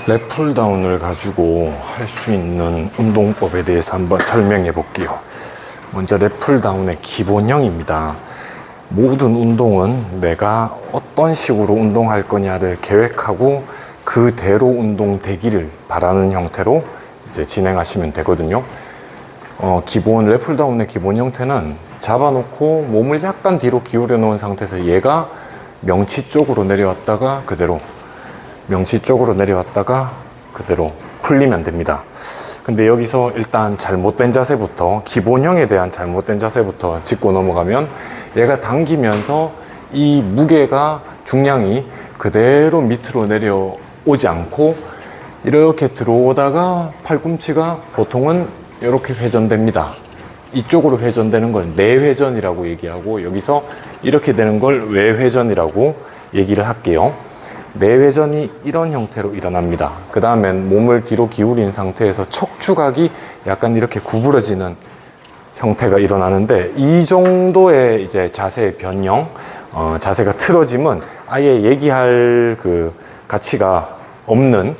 랩풀다운을 가지고 할 수 있는 운동법에 대해서 한번 설명해 볼게요. 먼저 랩풀다운의 기본형입니다. 모든 운동은 내가 어떤 식으로 운동할 거냐를 계획하고 그대로 운동되기를 바라는 형태로 이제 진행하시면 되거든요. 기본 랩풀다운의 기본 형태는 잡아놓고 몸을 약간 뒤로 기울여 놓은 상태에서 얘가 명치 쪽으로 내려왔다가 그대로, 명치 쪽으로 내려왔다가 그대로 풀리면 됩니다. 근데 여기서 일단 잘못된 자세부터, 기본형에 대한 잘못된 자세부터 짚고 넘어가면 얘가 당기면서 이 무게가, 중량이 그대로 밑으로 내려오지 않고 이렇게 들어오다가 팔꿈치가 보통은 이렇게 회전됩니다. 이쪽으로 회전되는 걸 내회전이라고 얘기하고, 여기서 이렇게 되는 걸 외회전이라고 얘기를 할게요. 내회전이 이런 형태로 일어납니다. 그 다음엔 몸을 뒤로 기울인 상태에서 척추각이 약간 이렇게 구부러지는 형태가 일어나는데, 이 정도의 이제 자세의 변형, 자세가 틀어짐은 아예 얘기할 그 가치가 없는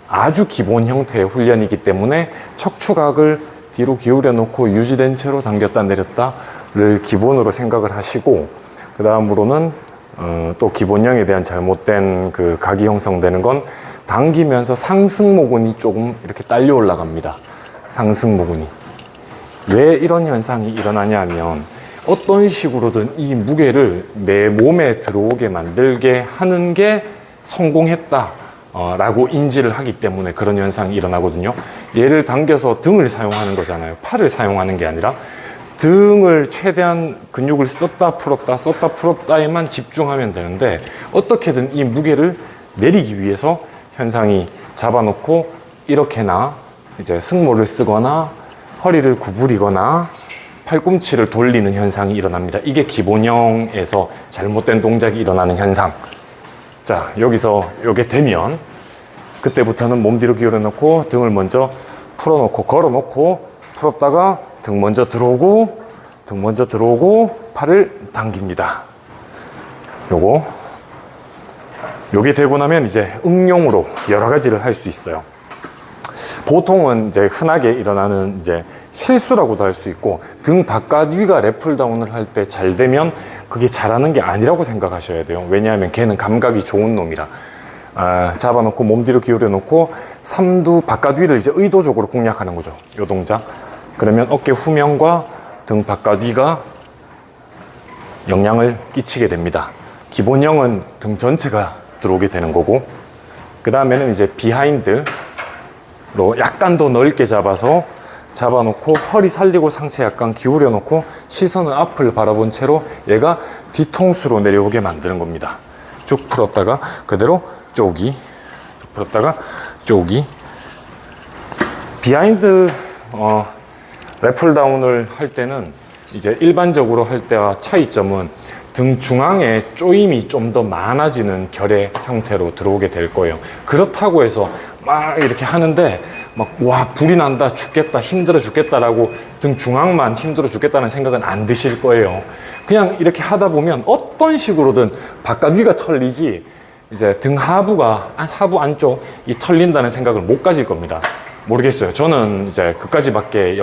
아주 기본 형태의 훈련이기 때문에 척추각을 뒤로 기울여 놓고 유지된 채로 당겼다 내렸다를 기본으로 생각을 하시고, 그 다음으로는 또 기본형에 대한 잘못된 그 각이 형성되는 건 당기면서 상승모근이 조금 이렇게 딸려 올라갑니다. 상승모근이. 왜 이런 현상이 일어나냐 하면, 어떤 식으로든 이 무게를 내 몸에 들어오게 만들게 하는 게 성공했다 라고 인지를 하기 때문에 그런 현상이 일어나거든요. 얘를 당겨서 등을 사용하는 거잖아요. 팔을 사용하는 게 아니라 등을 최대한 근육을 썼다 풀었다에만 집중하면 되는데, 어떻게든 이 무게를 내리기 위해서 현상이 잡아놓고 이렇게나 이제 승모를 쓰거나 허리를 구부리거나 팔꿈치를 돌리는 현상이 일어납니다. 이게 기본형에서 잘못된 동작이 일어나는 현상. 자, 여기서 이게 되면 그때부터는 몸 뒤로 기울여 놓고 등을 먼저 풀어 놓고 걸어 놓고 풀었다가 등 먼저 들어오고 등 먼저 들어오고 팔을 당깁니다. 요게 되고 나면 이제 응용으로 여러 가지를 할 수 있어요. 보통은 이제 흔하게 일어나는 이제 실수라고도 할 수 있고, 등 바깥 위가 랩풀다운을 할 때 잘 되면 그게 잘하는 게 아니라고 생각하셔야 돼요. 왜냐하면 걔는 감각이 좋은 놈이라. 잡아놓고 몸 뒤로 기울여 놓고 삼두 바깥 위를 이제 의도적으로 공략하는 거죠. 요 동작. 그러면 어깨 후면과 등 바깥 위가 영향을 끼치게 됩니다. 기본형은 등 전체가 들어오게 되는 거고, 그 다음에는 이제 비하인드로 약간 더 넓게 잡아놓고 허리 살리고 상체 약간 기울여 놓고 시선은 앞을 바라본 채로 얘가 뒤통수로 내려오게 만드는 겁니다. 쭉 풀었다가 그대로 쪼기, 쭉 풀었다가 쪼기. 비하인드 랩풀다운을 할 때는 이제 일반적으로 할 때와 차이점은 등 중앙에 조임이 좀 더 많아지는 결의 형태로 들어오게 될 거예요. 그렇다고 해서 막 이렇게 하는데 와 불이 난다, 죽겠다, 힘들어 죽겠다라고 등 중앙만 힘들어 죽겠다는 생각은 안 드실 거예요. 그냥 이렇게 하다 보면 어떤 식으로든 바깥 위가 털리지 이제 등 하부 안쪽이 털린다는 생각을 못 가질 겁니다. 모르겠어요. 저는 이제 그까지밖에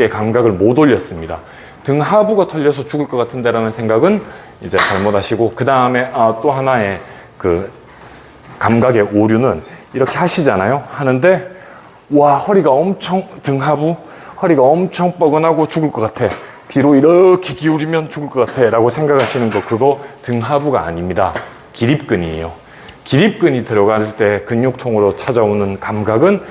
감각을 못 올렸습니다. 등 하부가 털려서 죽을 것 같은데라는 생각은 이제 잘못하시고, 그 다음에 또 하나의 그 감각의 오류는 이렇게 하시잖아요. 하는데 와 등 하부 허리가 엄청 뻐근하고 죽을 것 같아, 뒤로 이렇게 기울이면 죽을 것 같아 라고 생각하시는 거, 그거 등 하부가 아닙니다. 기립근이에요. 기립근이 들어갈 때 근육통으로 찾아오는 감각은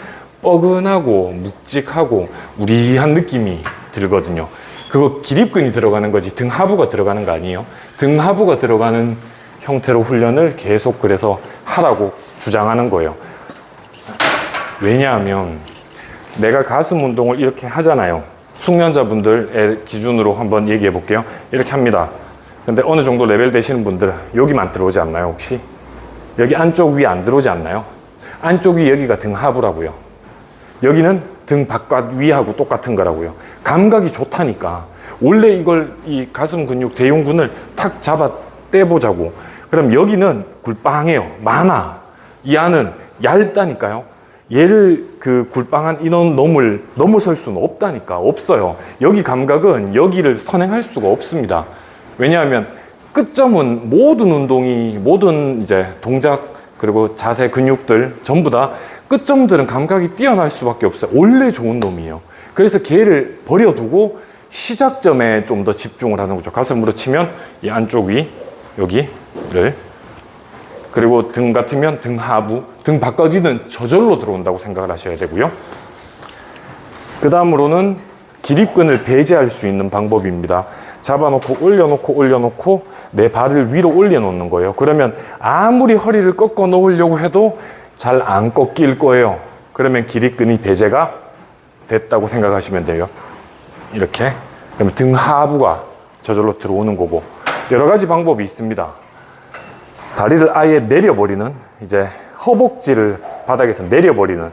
뻐근하고 묵직하고 우리한 느낌이 들거든요. 그거 기립근이 들어가는 거지 등 하부가 들어가는 거 아니에요. 등 하부가 들어가는 형태로 훈련을 계속 그래서 하라고 주장하는 거예요. 왜냐하면 내가 가슴 운동을 이렇게 하잖아요. 숙련자분들의 기준으로 한번 얘기해 볼게요. 이렇게 합니다. 근데 어느 정도 레벨 되시는 분들은 여기만 들어오지 않나요? 혹시? 여기 안쪽 위 안 들어오지 않나요? 안쪽 위 여기가 등 하부라고요. 여기는 등 바깥 위하고 똑같은 거라고요. 감각이 좋다니까. 원래 이걸 이 가슴 근육 대흉근을 탁 잡아 떼보자고. 그럼 여기는 굴빵해요. 많아. 이 안은 얇다니까요. 얘를 그 굴빵한 인원 놈을 넘어설 수는 없다니까. 없어요. 여기 감각은 여기를 선행할 수가 없습니다. 왜냐하면 끝점은 모든 운동이, 모든 이제 동작, 그리고 자세, 근육들 전부 다 끝점들은 감각이 뛰어날 수밖에 없어요. 원래 좋은 놈이에요. 그래서 걔를 버려두고 시작점에 좀 더 집중을 하는 거죠. 가슴으로 치면 이 안쪽 위, 여기를, 그리고 등 같으면 등 하부, 등 바깥위는 저절로 들어온다고 생각을 하셔야 되고요. 그 다음으로는 기립근을 배제할 수 있는 방법입니다. 잡아놓고 올려놓고 내 발을 위로 올려놓는 거예요. 그러면 아무리 허리를 꺾어 놓으려고 해도 잘 안 꺾일 거예요. 그러면 기립근이 배제가 됐다고 생각하시면 돼요. 이렇게. 그러면 등 하부가 저절로 들어오는 거고, 여러 가지 방법이 있습니다. 다리를 아예 내려버리는, 이제 허벅지를 바닥에서 내려버리는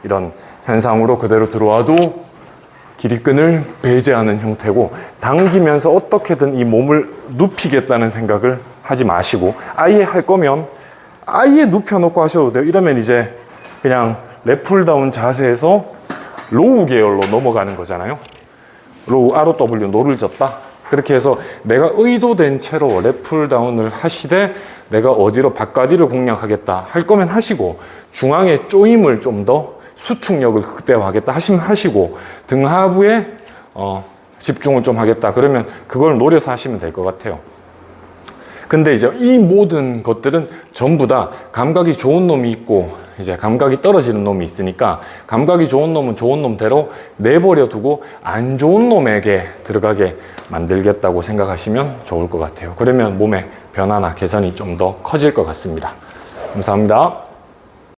이런 현상으로 그대로 들어와도 기립근을 배제하는 형태고, 당기면서 어떻게든 이 몸을 눕히겠다는 생각을 하지 마시고, 아예 할 거면 아예 눕혀놓고 하셔도 돼요. 이러면 이제 그냥 랩풀다운 자세에서 로우 계열로 넘어가는 거잖아요. 로우, ROW, 노를 졌다. 그렇게 해서 내가 의도된 채로 랩풀다운을 하시되, 내가 어디로 바깥위를 공략하겠다 할 거면 하시고, 중앙에 조임을 좀 더 수축력을 극대화하겠다 하시면 하시고, 등 하부에 집중을 좀 하겠다 그러면 그걸 노려서 하시면 될 것 같아요. 근데 이제 이 모든 것들은 전부 다 감각이 좋은 놈이 있고 이제 감각이 떨어지는 놈이 있으니까, 감각이 좋은 놈은 좋은 놈대로 내버려 두고 안 좋은 놈에게 들어가게 만들겠다고 생각하시면 좋을 것 같아요. 그러면 몸의 변화나 개선이 좀 더 커질 것 같습니다. 감사합니다.